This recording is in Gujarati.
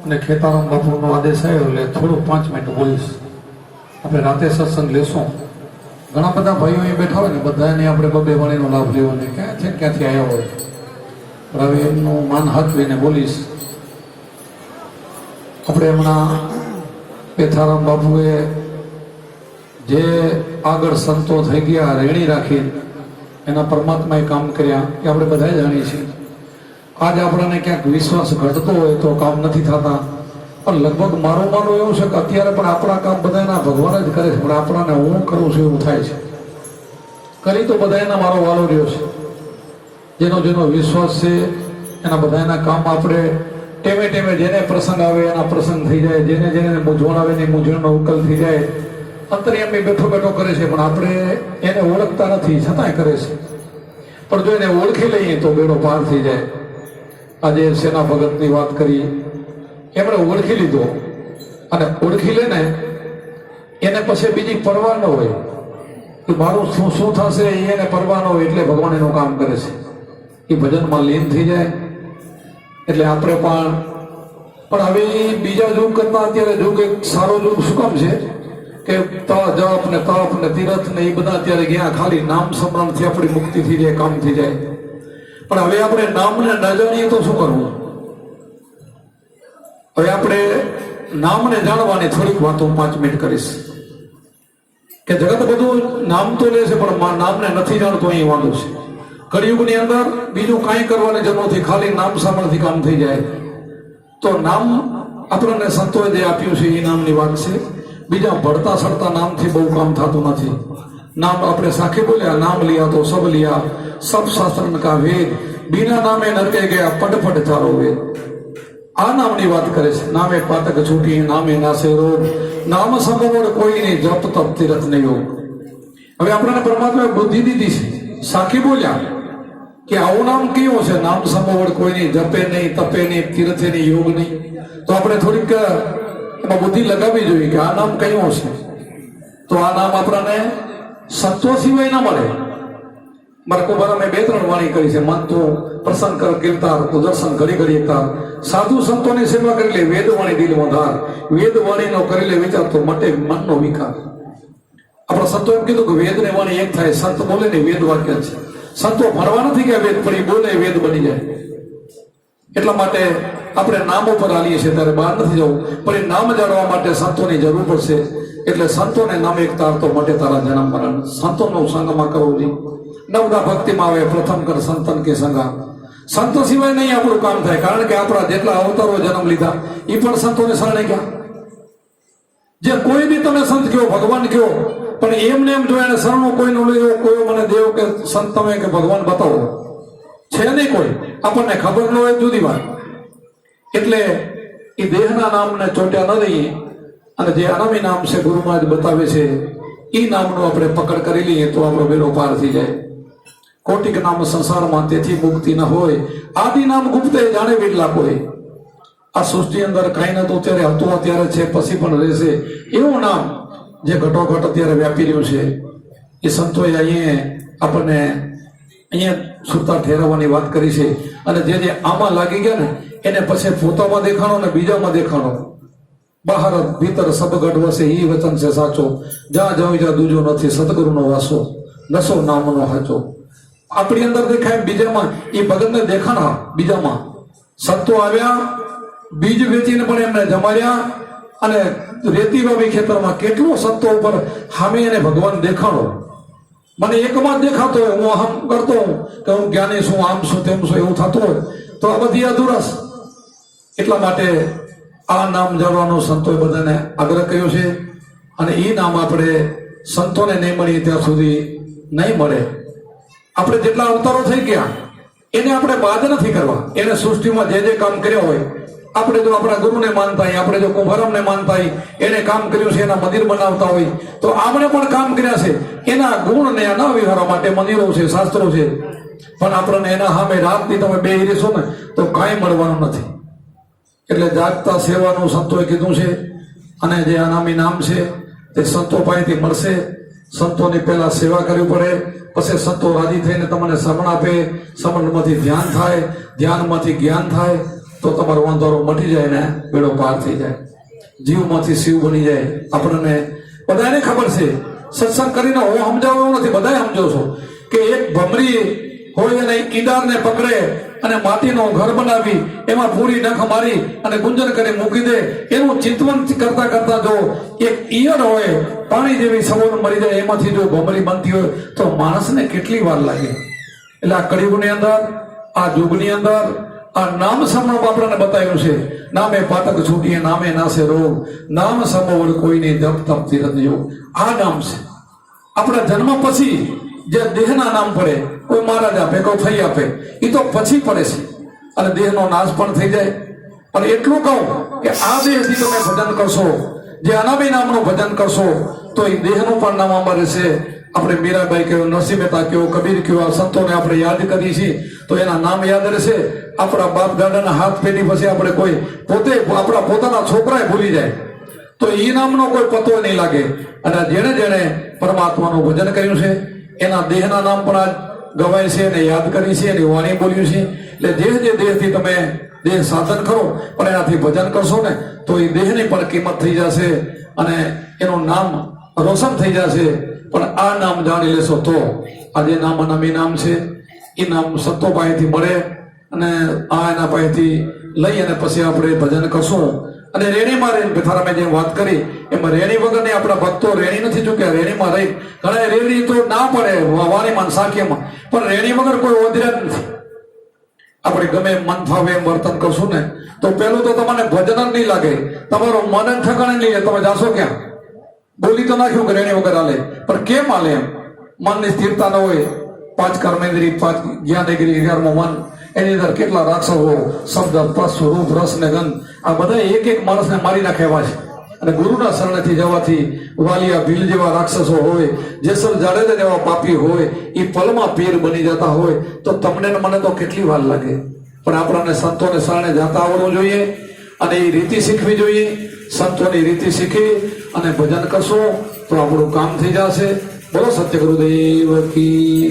અને ખેતારામ બાપુનો આદેશ આવ્યો એટલે થોડું 5 મિનિટ બોલીશ. આપણે રાતે સત્સંગ લેશું. ઘણા બધા ભાઈઓ અહીં બેઠા હોય ને, બધાને આપણે બબે વાણીનો લાભ લેવો ને ક્યાંથી આવ્યા હોય. પણ હવે એમનું માન હાથવીને બોલીશ. આપણે હમણાં ખેતારામ બાપુએ જે આગળ સંતો થઈ ગયા રેણી રાખી એના પરમાત્માએ કામ કર્યા એ આપણે બધા જાણીએ છીએ. આજ આપણને ક્યાંક વિશ્વાસ ઘટતો હોય તો કામ નથી થતા, પણ લગભગ મારું માનવું એવું છે કે અત્યારે પણ આપણા કામ બધાના ભગવાન જ કરે છે, પણ આપણાને હું કરું છું એવું થાય છે. કરી તો બધા એના મારો વાલો રહ્યો છે. જેનો જેનો વિશ્વાસ છે એના બધાના કામ આપણે ટેમે ટેમે જેને પ્રસંગ આવે એના પ્રસંગ થઈ જાય, જેને જેને મૂંઝવણ આવે એની મૂંઝવણનો ઉકેલ થઈ જાય. અંતર્યામી બેઠો બેઠો કરે છે, પણ આપણે એને ઓળખતા નથી છતાંય કરે છે. પણ જો એને ઓળખી લઈએ તો બેડો પાર થઈ જાય. આજે સેના ભગતની વાત કરી, એમણે ઓળખી લીધો અને ઓળખી લે ને એને પછી બીજી પરવા ન હોય કે મારું શું શું થશે એને પરવા ન હોય, એટલે ભગવાન એનું કામ કરે છે. એ ભજનમાં લીન થઈ જાય. એટલે આપણે પણ હવે બીજા યુગ કરતા અત્યારે યુગ એક સારો યુગ શું કામ છે કે જપ ને તપ ને તીરથ ને એ બધા અત્યારે ગયા. ખાલી નામ સ્મરણથી આપણી મુક્તિ થઈ જાય, કામ થઈ જાય. પણ હવે આપણે નામને ન જાણીએ તો શું કરવું? હવે આપણે નામને જાણવાની થોડીક વાતો 5 મિનિટ કરીશ. કે જગત બધું નામ તો લે છે પણ નામને નથી જાણતો, અહીં વાંધો છે. કળિયુગની અંદર બીજું કાંઈ કરવાની જરૂર નથી, ખાલી નામ સાંભળથી કામ થઈ જાય. તો નામ આપણને સંતોએ જે આપ્યું છે એ નામની વાત છે. બીજા ભળતા સડતા નામથી બહુ કામ થતું નથી. નામ આપણે સાખી બોલ્યા, નામ લિયા તો સબ લિયા, સબ શાસ્ત્ર કા વેદ, બીના નામે નરકે ગયા પટ ચારો વેદ. આ નામની વાત કરે છે. નામે પાતક છૂટી, નામે નાસે રોગ, નામ સંભવોડ કોઈ નહીં, જપ તપ તીરથ ને યોગ. હવે આપણને પરમાત્માએ બુદ્ધિ દીધી છે, સાખી બોલ્યા કે આવું નામ કેવું છે, નામ સંભવોડ કોઈ નહીં, જપે નહીં, તપે નહીં, તીરથે નહીં, યોગ નહીં. તો આપણે થોડીક એમાં બુદ્ધિ લગાવવી જોઈએ કે આ નામ કયું છે. તો આ નામ આપણને સંતો સિવાય ના મળે. મારા કુંભારા મેં 2-3 વાણી કરી છે. મન તો પ્રસન્ન કર કીર્તાર, દર્શન ઘડી ઘડી એકતાર, સાધુ સંતોની સેવા કરી લે, વેદવાણી દિલ વધાર, વેદવાણીનો કરી લે વિચાર તો મટે મનનો વિકાર. આપણા સંતો એમ કીધું કે વેદ ને વાણી એક થાય. સંત બોલે ને વેદ વાક્ય છે. સંતો ભરવા નથી કે વેદ, પણ બોલે વેદ બની જાય. એટલા માટે આપણે નામ ઉપર આવીએ છીએ ત્યારે બહાર નથી જવું, પણ એ નામ જાણવા માટે સંતોની જરૂર પડશે. એટલે સંતોને નામ એક તાર તો માટે તારા જન્મ મરણ, સંતોનો સંગમાં કરવો જોઈએ. નવદા ભક્તિમાં આવે પ્રથમ કર સંતન કે સંગા. સંતો સિવાય નહીં આપણું કામ થાય, કારણ કે આપણા જેટલા અવતારો જન્મ લીધા એ પણ સંતોને શરણે ગયા. જે કોઈ બી તમે સંત કયો, ભગવાન કયો, પણ એમને એમ જો એને શરણો કોઈનો લઈ, કોઈ મને દેવ કે સંત તમે કે ભગવાન બતાવો, છે નહીં કોઈ. આપણને ખબર ન હોય જુદી વાત. એટલે એ દેહના નામને ચોટ્યા ન રહીએ અને જે અનામી નામ છે ગુરુમાં જ બતાવે છે એ નામનો આપણે પકડ કરી લઈએ તો આપણો બેડો પાર થઈ જાય. કોટિક નામ સંસારમાં તેથી મુક્તિ ન હોય, આદિ નામ ગુપ્તે જાણે બિરલા કોઈ. આ સૃષ્ટિ અંદર કઈ નતું ત્યારે હતું, અત્યારે છે, પછી પણ રહેશે એવું નામ જે ઘટોઘટ અત્યારે વ્યાપી રહ્યું છે. એ સંતોએ આપણને અહીંયા સુરતા ઠેરવવાની વાત કરી છે. અને જે આમાં લાગી ગયા ને એને પછી પોતામાં દેખાણો ને બીજામાં દેખાણો. બહાર ભીતર સબગઢ વસે ઈ વચન છે સાચો, જ્યાં જાઉં જ્યાં દૂજો નથી, સદગુરુનો વાસો, નસો નામનો હાચો. આપણી અંદર દેખાય બીજામાં, એ ભગતને દેખાણા બીજામાં. સંતો આવ્યા, બીજ વેચીને પણ એમને જમાડ્યા, અને રેતી વાવી ખેતરમાં કેટલો સંતો ઉપર સામે એને ભગવાન દેખાણો. મને એકમાં જ દેખાતો હોય, હું આમ કરતો હું કે હું જ્ઞાની છું, આમ છું, તેમ છું, એવું થતું હોય તો આ બધી અધુરસ. એટલા માટે આ નામ જાણવાનો સંતોએ બધાને આગ્રહ કર્યો છે. અને એ નામ આપણે સંતોને નહીં મળીએ ત્યાં સુધી નહીં મળે. આપણે જેટલા અવતારો થઈ ગયા એને આપણે બાદ નથી કરવા. એને સૃષ્ટિમાં જે કામ કર્યા હોય, આપણે જો આપણા ગુરુને માનતા હોય, આપણે જો કુંભારામને માનતા હોય, એને કામ કર્યું છે, એના મંદિર બનાવતા હોય, તો આપણે પણ કામ કર્યા છે. એના ગુણને ના વિહારવા માટે મંદિરો છે, શાસ્ત્રો છે. પણ આપણને એના સામે રાતની તમે બે રહેશો ને તો કાંઈ મળવાનું નથી. એટલે જાગતા સેવાનું સંતોએ કીધું છે. અને જે અનામી નામ છે તે સંતો પાસેથી મળશે. સંતોની પહેલા સેવા કરવી પડે, પછી સંતો રાજી થઈને તમને શ્રવણ આપે, શ્રવણમાંથી ધ્યાન થાય, ધ્યાનમાંથી જ્ઞાન થાય, તો તો તમારો વાંધો મટી જાય ને બેડો પાર થઈ જાય, જીવમાંથી શિવ બની જાય. આપણને બધાને ખબર છે, સત્સંગ કરીને હું સમજાવવું નથી, બધા સમજો છો કે એક ભમરી હોય અને ઈંડારને પકડે અને માટીનું ઘર બનાવી એમાં પૂરી નખ મારી અને ગુંજન કરી મૂકી દે, એનું ચિંતવન કરતા કરતા જો એક ઈયળ હોય પાણી જેવી સવોન મરી જાય, એમાંથી જો ભમરી બનતી હોય તો માણસને કેટલી વાર લાગે. એટલે આ કળિયુગની અંદર, આ યુગની અંદર આ નામ સમૂહ આપણને બતાવ્યું છે. નામે પાતક છૂટીએ, નામે નાશે રોગ, નામ સમોવડ કોઈની જપ તપ તીરથ યોગ. આ નામ છે. આપણા જન્મ પછી જે દેહના નામ પડે, કોઈ મહારાજ આપે, કોઈ થઈ આપે, એ તો પછી પડે છે અને દેહનો નાશ પણ થઈ જાય. પણ એટલું કહું કે આ દેહથી તમે ભજન કરશો, જે અનામી નામનું ભજન કરશો તો એ દેહનું પણ નામ અમારે છે. આપણે મીરાબાઈ કહ્યું, નરસિંહ મહેતા કહ્યું, કબીર કહ્યું, આ સંતોને આપણે યાદ કરીએ છીએ તો એના નામ યાદ રહેશે. આપણા બાપ દાદાના હાથ પેઢી પછી આપણે કોઈ પોતે આપણા પોતાના છોકરાએ ભૂલી જાય તો એ નામનો કોઈ પતો નહીં લાગે. અને જેણે જેણે પરમાત્માનું ભજન કર્યું છે એના દેહના નામ પણ આ ગવાય છે અને યાદ કરી છે, એની વાણી બોલ્યું છે. એટલે જે દેહથી તમે દેહ સાધન કરો પણ એનાથી ભજન કરશો ને તો એ દેહની પણ કિંમત થઈ જશે અને એનું નામ રોશન થઈ જશે. પણ આ નામ જાણી લેશો તો આ જે નામ અનામી નામ છે એ નામ સંતો પાસેથી મળે અને આ એના પાસેથી લઈ અને પછી આપણે ભજન કરશું. અને રેણીમાં રહીને બેઠારા મેં જેમ વાત કરી એમાં રેણી વગરની આપણા ભક્તો રેણી નથી ચૂક્યા. રેણીમાં રહી ઘણા રેણી તો ના પડે વાણીમાં સાખ્યમાં, પણ રેણી વગર કોઈ ઓધર્યા જ નથી. આપણે ગમે મન ફાવે એમ વર્તન કરશું ને તો પેલું તો તમને ભજન જ નહીં લાગે, તમારું મન જ ઠકાણે નહીં. તમે જાશો ક્યાં? બોલી તો નાખ્યું કે રેણી વગર હાલે, પણ કેમ હાલે? એમ મનની સ્થિરતા ન હોય. 5 કર્મેન્દ્રિય, 5 જ્ઞાનેન્દ્રિય, 11મું મન, એની અંદર કેટલા રાક્ષસો, શબ્દ, સ્પર્શ, રૂપ, રસ ને ગંધ, આ બધા એક એક માણસને મારી નાખે એવા છે. અને ગુરુના શરણેથી જવાથી વાલિયા ભીલ જેવા રાક્ષસો હોય, જેસલ જાડેજા જેવા પાપી હોય, એ પલમાં પીર બની જતા હોય તો તમને ને મને તો કેટલી વાર લાગે. પણ આપણને સંતોને શરણે જતા આવડવું જોઈએ અને એ રીતિ શીખવી જોઈએ. સંતોની રીતિ શીખી અને ભજન કરશો તો આપણું કામ થઈ જશે. બોલો સત્ય ગુરુદેવ કી.